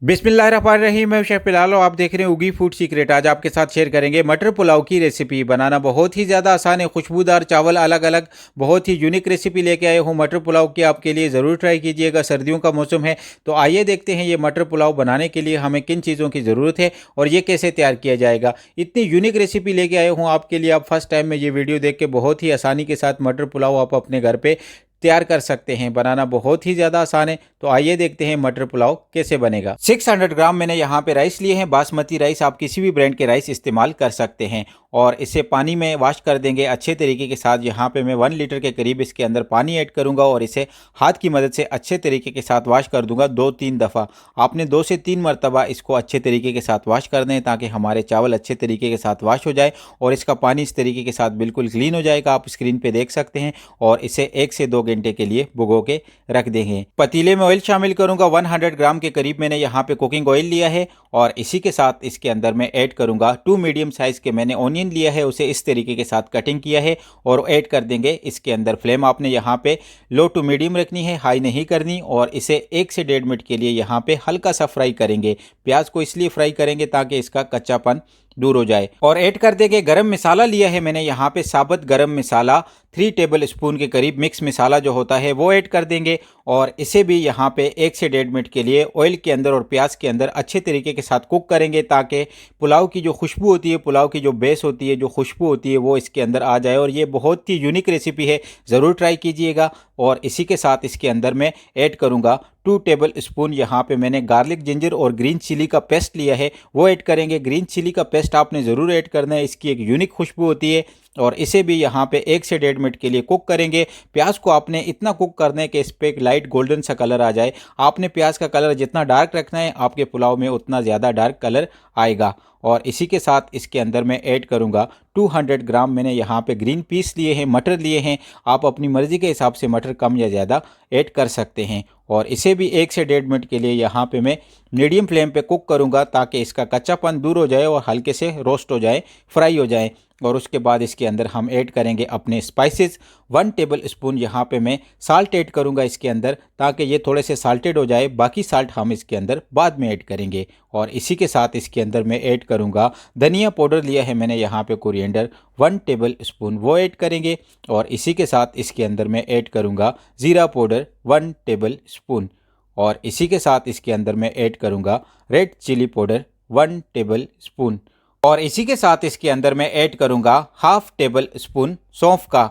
बिस्मिल्लाहिर्रहमानिर्रहीम। मैं शेफ बिलाल और आप देख रहे हैं उगी फूड सीक्रेट। आज आपके साथ शेयर करेंगे मटर पुलाव की रेसिपी। बनाना बहुत ही ज़्यादा आसान है। खुशबूदार चावल, अलग अलग बहुत ही यूनिक रेसिपी लेके आए हूँ मटर पुलाव की। आपके लिए ज़रूर ट्राई कीजिएगा। सर्दियों का मौसम है तो आइए देखते हैं ये मटर पुलाव बनाने के लिए हमें किन चीज़ों की ज़रूरत है और ये कैसे तैयार किया जाएगा। इतनी यूनिक रेसिपी लेके आए हूँ आपके लिए। आप फर्स्ट टाइम में ये वीडियो देख के बहुत ही आसानी के साथ मटर पुलाव आप अपने घर पे तैयार कर सकते हैं। बनाना बहुत ही ज़्यादा आसान है तो आइए देखते हैं मटर पुलाव कैसे बनेगा। 600 ग्राम मैंने यहाँ पे राइस लिए हैं। बासमती राइस, आप किसी भी ब्रांड के राइस इस्तेमाल कर सकते हैं और इसे पानी में वॉश कर देंगे अच्छे तरीके के साथ। यहाँ पे मैं 1 लीटर के करीब इसके अंदर पानी ऐड करूँगा और इसे हाथ की मदद से अच्छे तरीके के साथ वॉश कर दूंगा 2-3 दफ़ा। आपने 2 से 3 मरतबा इसको अच्छे तरीके के साथ वॉश कर दें ताकि हमारे चावल अच्छे तरीके के साथ वॉश हो जाए और इसका पानी इस तरीके के साथ बिल्कुल क्लीन हो जाएगा। आप स्क्रीन पे देख सकते हैं और इसे 1 से 2 घंटे के लिए भिगो के रख देंगे। पतीले में ऑयल शामिल करूंगा। 100 ग्राम के करीब मैंने यहाँ पे कुकिंग ऑयल लिया है और इसी के साथ इसके अंदर मैं ऐड करूंगा 2 मीडियम साइज के मैंने ऑनियन लिया है, उसे इस तरीके के साथ कटिंग किया है और ऐड कर देंगे इसके अंदर। फ्लेम आपने यहाँ पे लो टू मीडियम रखनी है, हाई नहीं करनी और इसे 1 से 1.5 मिनट के लिए यहाँ पे हल्का सा फ्राई करेंगे। प्याज को इसलिए फ्राई करेंगे ताकि इसका कच्चापन दूर हो जाए। और ऐड कर देंगे गरम मसाला लिया है मैंने यहाँ पे साबुत गरम मसाला 3 टेबल स्पून के करीब मिक्स मसाला जो होता है वो ऐड कर देंगे और इसे भी यहाँ पे 1 से 1.5 मिनट के लिए ऑयल के अंदर और प्याज के अंदर अच्छे तरीके के साथ कुक करेंगे ताकि पुलाव की जो खुशबू होती है, पुलाव की जो बेस होती है, जो खुशबू होती है वो इसके अंदर आ जाए। और ये बहुत ही यूनिक रेसिपी है, ज़रूर ट्राई कीजिएगा। और इसी के साथ इसके अंदर मैं ऐड करूँगा 2 टेबल स्पून यहाँ पे मैंने गार्लिक, जिंजर और ग्रीन चिली का पेस्ट लिया है वो ऐड करेंगे। ग्रीन चिली का पेस्ट आपने ज़रूर ऐड करना है, इसकी एक यूनिक खुशबू होती है। और इसे भी यहाँ पे 1 से 1.5 मिनट के लिए कुक करेंगे। प्याज को आपने इतना कुक करना है कि इस पर एक लाइट गोल्डन सा कलर आ जाए। आपने प्याज का कलर जितना डार्क रखना है आपके पुलाव में उतना ज़्यादा डार्क कलर आएगा। और इसी के साथ इसके अंदर मैं ऐड करूँगा 200 ग्राम मैंने यहाँ पे ग्रीन पीस लिए हैं, मटर लिए हैं। आप अपनी मर्ज़ी के हिसाब से मटर कम या ज़्यादा ऐड कर सकते हैं। और इसे भी 1 से 1.5 मिनट के लिए यहाँ पे मैं मीडियम फ्लेम पे कुक करूँगा ताकि इसका कच्चापन दूर हो जाए और हल्के से रोस्ट हो जाए, फ्राई हो जाए। और उसके बाद इसके अंदर हम ऐड करेंगे अपने स्पाइसेस। 1 टेबल स्पून यहाँ पे मैं साल्ट ऐड करूँगा इसके अंदर ताकि ये थोड़े से साल्टेड हो जाए। बाकी साल्ट हम इसके अंदर बाद में ऐड करेंगे। और इसी के साथ इसके अंदर मैं ऐड करूँगा धनिया पाउडर लिया है मैंने यहाँ पे कोरिएंडर 1 टेबल स्पून वो ऐड करेंगे। और इसी के साथ इसके अंदर मैं ऐड करूँगा ज़ीरा पाउडर 1 टेबल स्पून। और इसी के साथ इसके अंदर मैं ऐड करूँगा red chilli powder 1 tablespoon. और इसी के साथ इसके अंदर मैं ऐड करूँगा हाफ टेबल स्पून सौंफ का।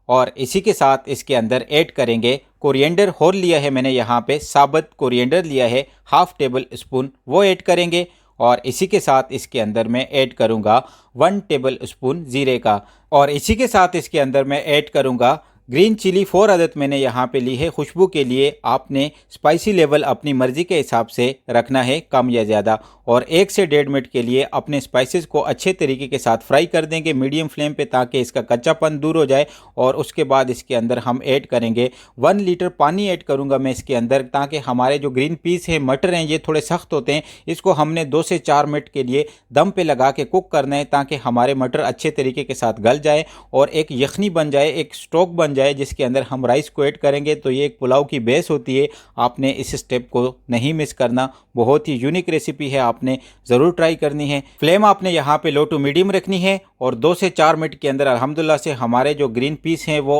और इसी के साथ इसके अंदर ऐड करेंगे कोरिएंडर होल लिया है मैंने यहाँ पे साबुत कोरिएंडर लिया है हाफ टेबल स्पून वो ऐड करेंगे। और इसी के साथ इसके अंदर मैं ऐड करूँगा 1 टेबल स्पून ज़ीरे का। और इसी के साथ इसके अंदर मैं ऐड करूँगा ग्रीन चिली 4 अदद मैंने यहाँ पे ली है खुशबू के लिए। आपने स्पाइसी लेवल अपनी मर्ज़ी के हिसाब से रखना है, कम या ज़्यादा। और 1 से 1.5 मिनट के लिए अपने स्पाइसेस को अच्छे तरीके के साथ फ्राई कर देंगे मीडियम फ्लेम पे ताकि इसका कच्चापन दूर हो जाए। और उसके बाद इसके अंदर हम ऐड करेंगे 1 लीटर पानी ऐड करूँगा मैं इसके अंदर ताकि हमारे जो ग्रीन पीस हैं, मटर हैं, ये थोड़े सख्त होते हैं। इसको हमने 2 से 4 मिनट के लिए दम पे लगा के कुक करना है ताकि हमारे मटर अच्छे तरीके के साथ गल जाए और एक यखनी बन जाए, एक स्टॉक बन जाए जिसके अंदर हम राइस को ऐड करेंगे। तो ये एक पुलाव की बेस होती है। आपने इस स्टेप को नहीं मिस करना, बहुत ही यूनिक रेसिपी है, आपने ज़रूर ट्राई करनी है। फ्लेम आपने यहाँ पे लो टू मीडियम रखनी है और 2 से 4 मिनट के अंदर अल्हम्दुलिल्लाह से हमारे जो ग्रीन पीस हैं वो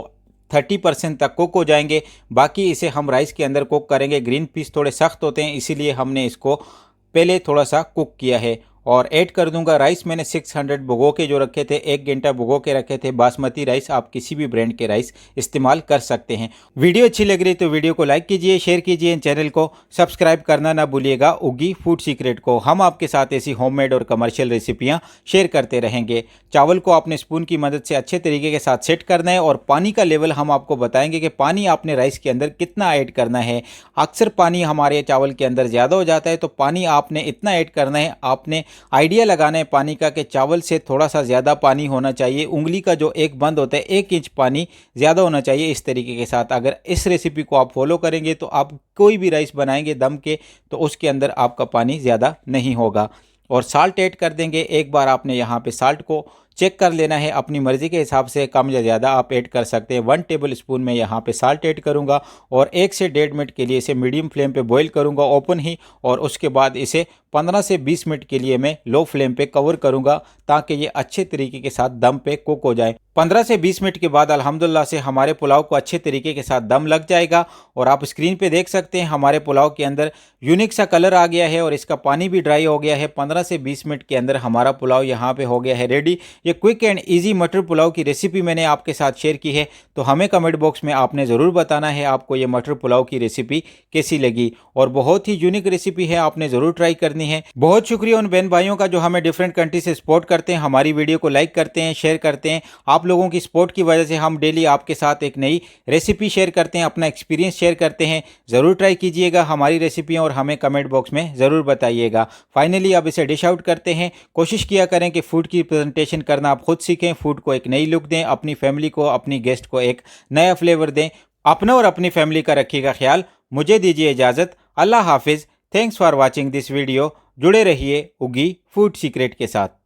30% तक कुक हो जाएंगे। बाकी इसे हम राइस के अंदर कुक करेंगे। ग्रीन पीस थोड़े सख्त होते हैं इसीलिए हमने इसको पहले थोड़ा सा कुक किया है। और ऐड कर दूंगा राइस मैंने 600 भिगो के जो रखे थे, 1 घंटा भिगो के रखे थे बासमती राइस। आप किसी भी ब्रांड के राइस इस्तेमाल कर सकते हैं। वीडियो अच्छी लग रही तो वीडियो को लाइक कीजिए, शेयर कीजिए, चैनल को सब्सक्राइब करना ना भूलिएगा उगी फूड सीक्रेट को। हम आपके साथ ऐसी होममेड और कमर्शियल रेसिपियाँ शेयर करते रहेंगे। चावल को आपने स्पून की मदद से अच्छे तरीके के साथ सेट करना है और पानी का लेवल हम आपको बताएंगे कि पानी आपने राइस के अंदर कितना ऐड करना है। अक्सर पानी हमारे चावल के अंदर ज़्यादा हो जाता है तो पानी आपने इतना ऐड करना है। आपने आइडिया लगाना है पानी का कि चावल से थोड़ा सा ज़्यादा पानी होना चाहिए। उंगली का जो एक बंद होता है 1 इंच पानी ज़्यादा होना चाहिए। इस तरीके के साथ अगर इस रेसिपी को आप फॉलो करेंगे तो आप कोई भी राइस बनाएंगे दम के तो उसके अंदर आपका पानी ज़्यादा नहीं होगा। और साल्ट ऐड कर देंगे। एक बार आपने यहाँ पे साल्ट को चेक कर लेना है। अपनी मर्ज़ी के हिसाब से कम या ज़्यादा आप ऐड कर सकते हैं। 1 टेबल स्पून में यहाँ पे साल्ट ऐड करूँगा और 1 से 1.5 मिनट के लिए इसे मीडियम फ्लेम पे बॉईल करूँगा ओपन ही, और उसके बाद इसे 15 से 20 मिनट के लिए मैं लो फ्लेम पे कवर करूँगा ताकि ये अच्छे तरीके के साथ दम पे कुक हो जाए। 15 से 20 मिनट के बाद अल्हम्दुलिल्लाह से हमारे पुलाव को अच्छे तरीके के साथ दम लग जाएगा और आप स्क्रीन पे देख सकते हैं हमारे पुलाव के अंदर यूनिक सा कलर आ गया है और इसका पानी भी ड्राई हो गया है। 15 से 20 मिनट के अंदर हमारा पुलाव यहाँ पे हो गया है रेडी। ये क्विक एंड ईजी मटर पुलाव की रेसिपी मैंने आपके साथ शेयर की है, तो हमें कमेंट बॉक्स में आपने ज़रूर बताना है आपको ये मटर पुलाव की रेसिपी कैसी लगी। और बहुत ही यूनिक रेसिपी है, आपने ज़रूर ट्राई करनी है। बहुत शुक्रिया उन बहन भाइयों का जो हमें डिफरेंट कंट्री से सपोर्ट करते हैं, हमारी वीडियो को लाइक करते हैं, शेयर करते हैं। आप लोगों की सपोर्ट की वजह से हम डेली आपके साथ एक नई रेसिपी शेयर करते हैं, अपना एक्सपीरियंस शेयर करते हैं। ज़रूर ट्राई कीजिएगा हमारी रेसिपियाँ और हमें कमेंट बॉक्स में ज़रूर बताइएगा। फाइनली अब इसे डिश आउट करते हैं। कोशिश किया करें कि फूड की प्रेजेंटेशन करना आप खुद सीखें, फूड को एक नई लुक दें, अपनी फैमिली को, अपनी गेस्ट को एक नया फ्लेवर दें। अपना और अपनी फैमिली का रखिएगा ख्याल। मुझे दीजिए इजाज़त। अल्लाह हाफिज़। Thanks for watching this video. जुड़े रहिए उगी फूड सीक्रेट के साथ।